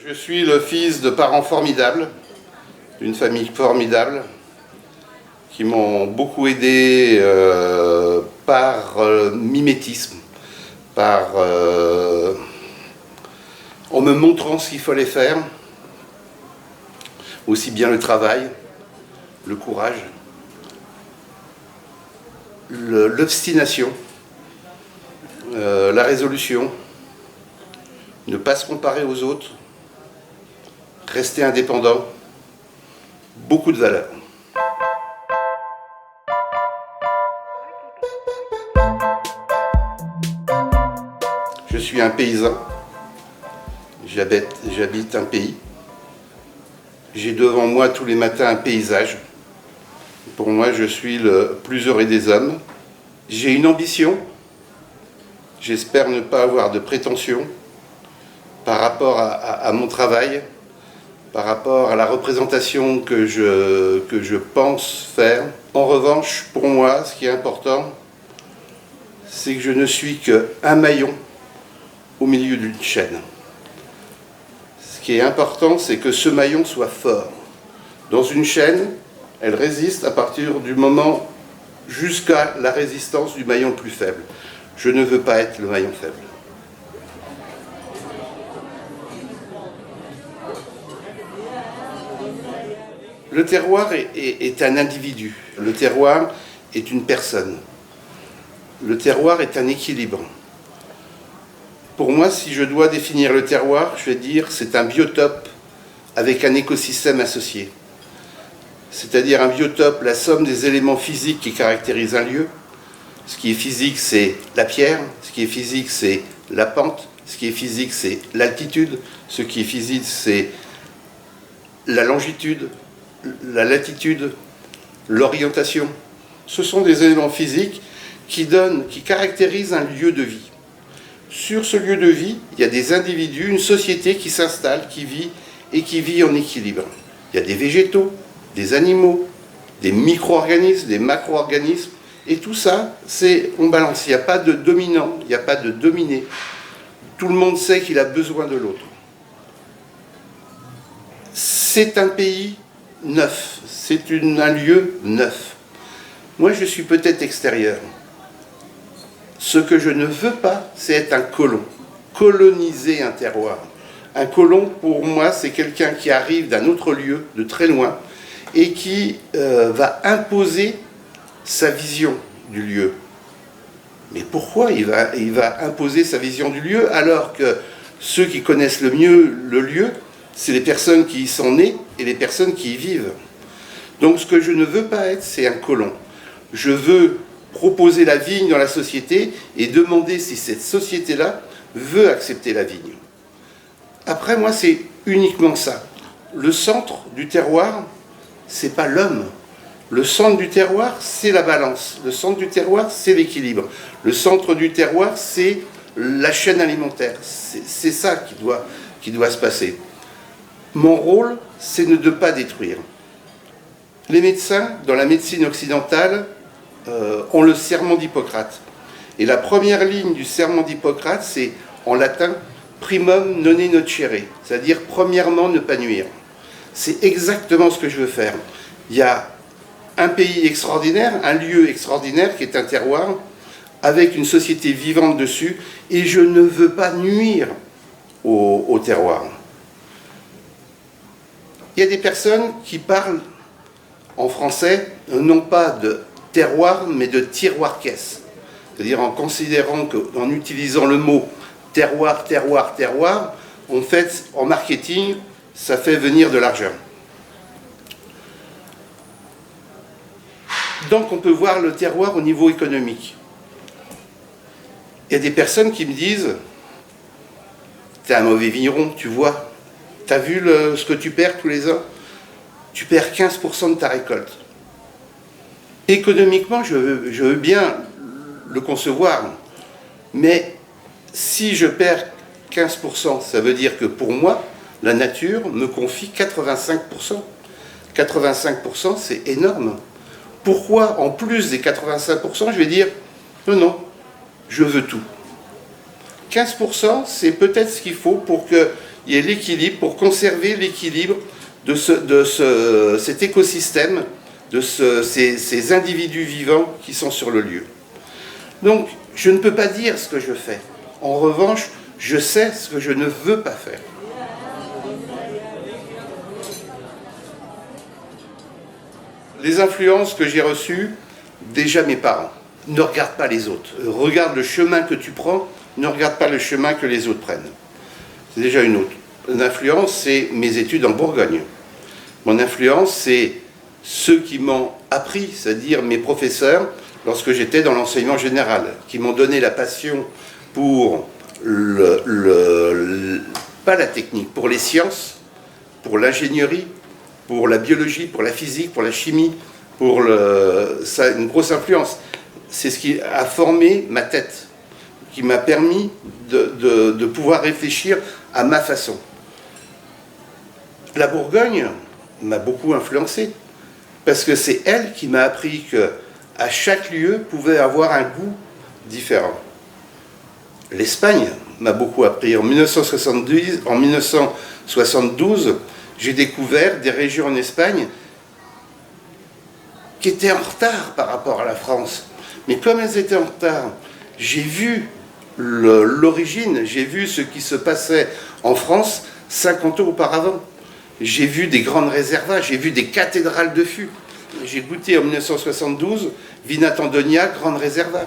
Je suis le fils de parents formidables, d'une famille formidable, qui m'ont beaucoup aidé par mimétisme, en me montrant ce qu'il fallait faire, aussi bien le travail, le courage, l'obstination, la résolution, ne pas se comparer aux autres, rester indépendant, beaucoup de valeurs. Je suis un paysan, j'habite un pays. J'ai devant moi tous les matins un paysage. Pour moi, je suis le plus heureux des hommes. J'ai une ambition. J'espère ne pas avoir de prétention par rapport à mon travail, par rapport à la représentation que je pense faire. En revanche, pour moi, ce qui est important, c'est que je ne suis qu'un maillon au milieu d'une chaîne. Ce qui est important, c'est que ce maillon soit fort. Dans une chaîne, elle résiste à partir du moment jusqu'à la résistance du maillon le plus faible. Je ne veux pas être le maillon faible. Le terroir est un individu. Le terroir est une personne. Le terroir est un équilibre. Pour moi, si je dois définir le terroir, je vais dire c'est un biotope avec un écosystème associé. C'est-à-dire un biotope, la somme des éléments physiques qui caractérisent un lieu. Ce qui est physique, c'est la pierre. Ce qui est physique, c'est la pente. Ce qui est physique, c'est l'altitude. Ce qui est physique, c'est la longitude, la latitude, l'orientation. Ce sont des éléments physiques qui caractérisent un lieu de vie. Sur ce lieu de vie, il y a des individus, une société qui s'installe, qui vit en équilibre. Il y a des végétaux, des animaux, des micro-organismes, des macro-organismes, et tout ça, on balance. Il n'y a pas de dominant, il n'y a pas de dominé. Tout le monde sait qu'il a besoin de l'autre. C'est un pays neuf, c'est un lieu neuf. Moi, je suis peut-être extérieur. Ce que je ne veux pas, c'est être un colon, coloniser un terroir. Un colon, pour moi, c'est quelqu'un qui arrive d'un autre lieu, de très loin, et qui va imposer sa vision du lieu. Mais pourquoi il va imposer sa vision du lieu alors que ceux qui connaissent le mieux le lieu, c'est les personnes qui y sont nées et les personnes qui y vivent. Donc ce que je ne veux pas être, c'est un colon. Je veux proposer la vigne dans la société et demander si cette société-là veut accepter la vigne. Après, moi, c'est uniquement ça. Le centre du terroir, c'est pas l'homme. Le centre du terroir, c'est la balance. Le centre du terroir, c'est l'équilibre. Le centre du terroir, c'est la chaîne alimentaire. C'est ça qui doit se passer. Mon rôle, c'est de ne pas détruire. Les médecins, dans la médecine occidentale, ont le serment d'Hippocrate. Et la première ligne du serment d'Hippocrate, c'est en latin « primum nonne nocere », c'est-à-dire « premièrement, ne pas nuire ». C'est exactement ce que je veux faire. Il y a un pays extraordinaire, un lieu extraordinaire qui est un terroir, avec une société vivante dessus, et je ne veux pas nuire au terroir. Il y a des personnes qui parlent en français, non pas de terroir, mais de tiroir-caisse. C'est-à-dire en considérant qu'en utilisant le mot terroir, terroir, terroir, en fait, en marketing, ça fait venir de l'argent. Donc on peut voir le terroir au niveau économique. Il y a des personnes qui me disent « T'es un mauvais vigneron, tu vois. T'as vu ce que tu perds tous les ans? Tu perds 15% de ta récolte. » Économiquement, je veux bien le concevoir. Mais si je perds 15%, ça veut dire que pour moi, la nature me confie 85%. 85%, c'est énorme. Pourquoi, en plus des 85%, je vais dire « Non, non, je veux tout ». 15%, c'est peut-être ce qu'il faut pour qu'il y ait l'équilibre, pour conserver l'équilibre de cet écosystème, de ces individus vivants qui sont sur le lieu. Donc, je ne peux pas dire ce que je fais. En revanche, je sais ce que je ne veux pas faire. Les influences que j'ai reçues, déjà mes parents. Ne regarde pas les autres. Regarde le chemin que tu prends, ne regarde pas le chemin que les autres prennent. C'est déjà une autre. L'influence, c'est mes études en Bourgogne. Mon influence, c'est ceux qui m'ont appris, c'est-à-dire mes professeurs, lorsque j'étais dans l'enseignement général, qui m'ont donné la passion pour pas la technique, pour les sciences, pour l'ingénierie, pour la biologie, pour la physique, pour la chimie, ça a une grosse influence. C'est ce qui a formé ma tête, qui m'a permis de pouvoir réfléchir à ma façon. La Bourgogne m'a beaucoup influencé, parce que c'est elle qui m'a appris qu'à chaque lieu pouvait avoir un goût différent. L'Espagne m'a beaucoup appris. En 1972, j'ai découvert des régions en Espagne qui étaient en retard par rapport à la France. Mais comme elles étaient en retard, j'ai vu l'origine, j'ai vu ce qui se passait en France 50 ans auparavant. J'ai vu des grandes réservats, j'ai vu des cathédrales de fûts. J'ai goûté en 1972 Vinat Andonia, grande réservat.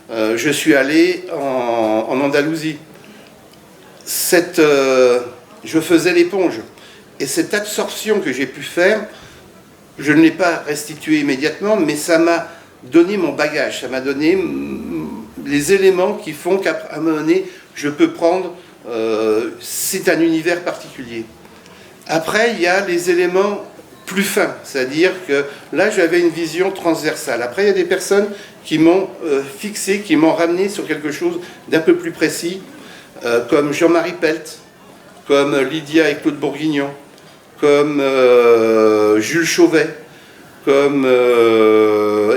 Je suis allé en Andalousie. Je faisais l'éponge. Et cette absorption que j'ai pu faire, je ne l'ai pas restituée immédiatement, mais ça m'a donné mon bagage, ça m'a donné les éléments qui font qu'à un moment donné, je peux prendre... c'est un univers particulier. Après, il y a les éléments plus fins, c'est-à-dire que là, j'avais une vision transversale. Après, il y a des personnes qui m'ont fixé, qui m'ont ramené sur quelque chose d'un peu plus précis, comme Jean-Marie Pelt, comme Lydia et Claude Bourguignon, comme Jules Chauvet, comme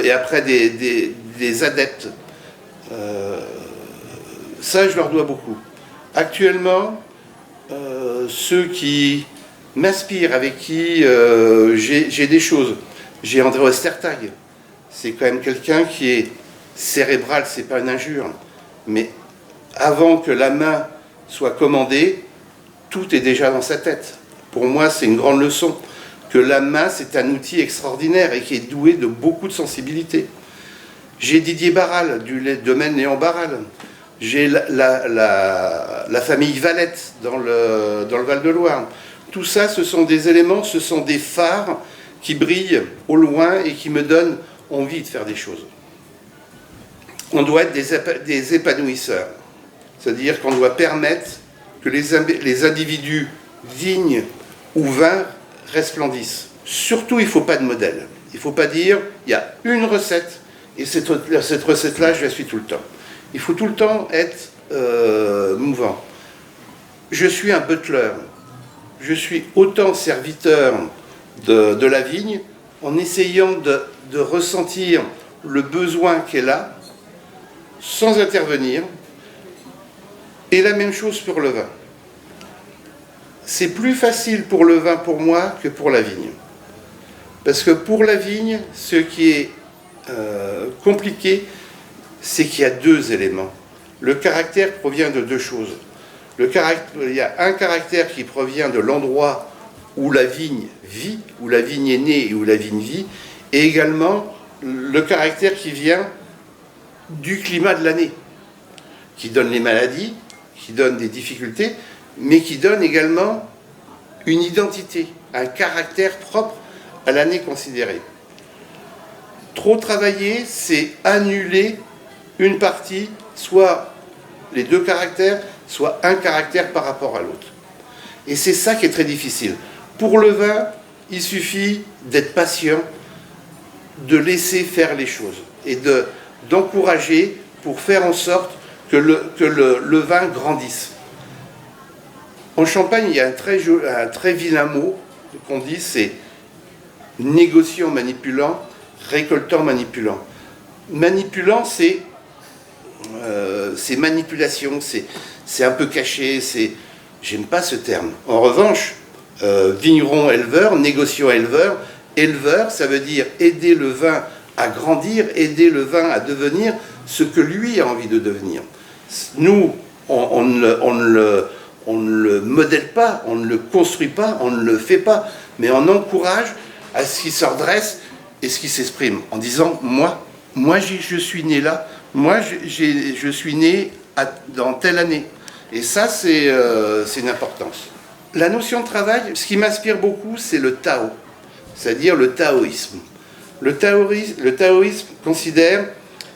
et après des adeptes. Ça, je leur dois beaucoup. Actuellement, ceux qui m'inspirent, avec qui j'ai des choses. J'ai André Oestertag. C'est quand même quelqu'un qui est cérébral, c'est pas une injure. Mais avant que la main soit commandée, tout est déjà dans sa tête. Pour moi, c'est une grande leçon. Que la main, c'est un outil extraordinaire et qui est doué de beaucoup de sensibilité. J'ai Didier Barral, du domaine Léon Barral. J'ai la famille Valette dans le Val-de-Loire. Tout ça, ce sont des éléments, ce sont des phares qui brillent au loin et qui me donnent envie de faire des choses. On doit être des épanouisseurs. C'est-à-dire qu'on doit permettre que les individus dignes ou vains resplendissent. Surtout, il ne faut pas de modèle. Il ne faut pas dire, il y a une recette, et cette recette-là, je la suis tout le temps. Il faut tout le temps être mouvant. Je suis un butler. Je suis autant serviteur de la vigne, en essayant de ressentir le besoin qu'elle a, sans intervenir. Et la même chose pour le vin. C'est plus facile pour le vin pour moi que pour la vigne. Parce que pour la vigne, ce qui est compliqué, c'est qu'il y a deux éléments. Le caractère provient de deux choses. Il y a un caractère qui provient de l'endroit où la vigne vit, où la vigne est née et où la vigne vit, et également le caractère qui vient du climat de l'année, qui donne les maladies, qui donne des difficultés, mais qui donne également une identité, un caractère propre à l'année considérée. Trop travailler, c'est annuler une partie, soit les deux caractères, soit un caractère par rapport à l'autre. Et c'est ça qui est très difficile. Pour le vin, il suffit d'être patient, de laisser faire les choses et d'encourager pour faire en sorte que le vin grandisse. En Champagne, il y a un très vilain mot qu'on dit, c'est négociant manipulant, récoltant manipulant. Manipulant, c'est c'est manipulation, c'est un peu caché, j'aime pas ce terme. En revanche, vigneron éleveur, négociant éleveur, éleveur, ça veut dire aider le vin à grandir, aider le vin à devenir ce que lui a envie de devenir. Nous, on ne le modèle pas, on ne le construit pas, on ne le fait pas, mais on encourage à ce qu'il se redresse et ce qui s'exprime en disant moi je suis né là, moi je suis né dans telle année. Et ça, c'est une importance. La notion de travail, ce qui m'inspire beaucoup, c'est le Tao, c'est-à-dire le taoïsme. Le taoïsme considère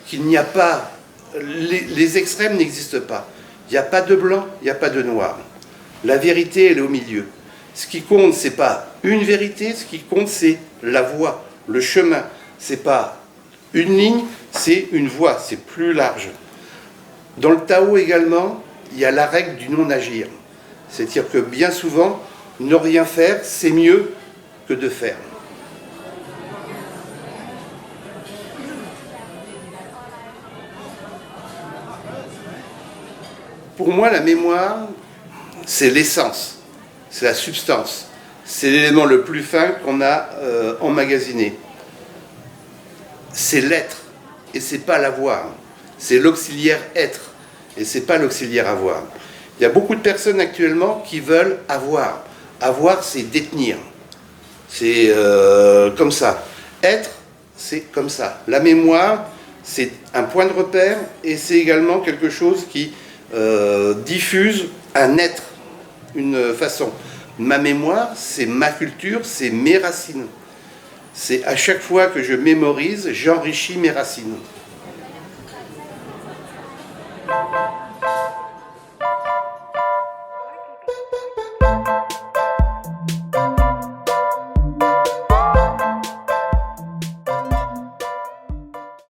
qu'il n'y a pas, les extrêmes n'existent pas. Il n'y a pas de blanc, il n'y a pas de noir. La vérité, elle est au milieu. Ce qui compte, ce n'est pas une vérité, ce qui compte, c'est la voie, le chemin. Ce n'est pas une ligne, c'est une voie, c'est plus large. Dans le Tao également, il y a la règle du non-agir. C'est-à-dire que bien souvent, ne rien faire, c'est mieux que de faire. Pour moi, la mémoire, c'est l'essence, c'est la substance. C'est l'élément le plus fin qu'on a emmagasiné. C'est l'être, et c'est pas l'avoir. C'est l'auxiliaire être, et c'est pas l'auxiliaire avoir. Il y a beaucoup de personnes actuellement qui veulent avoir. Avoir, c'est détenir. C'est comme ça. Être, c'est comme ça. La mémoire, c'est un point de repère, et c'est également quelque chose qui diffuse un être, une façon. Ma mémoire, c'est ma culture, c'est mes racines. C'est à chaque fois que je mémorise, j'enrichis mes racines.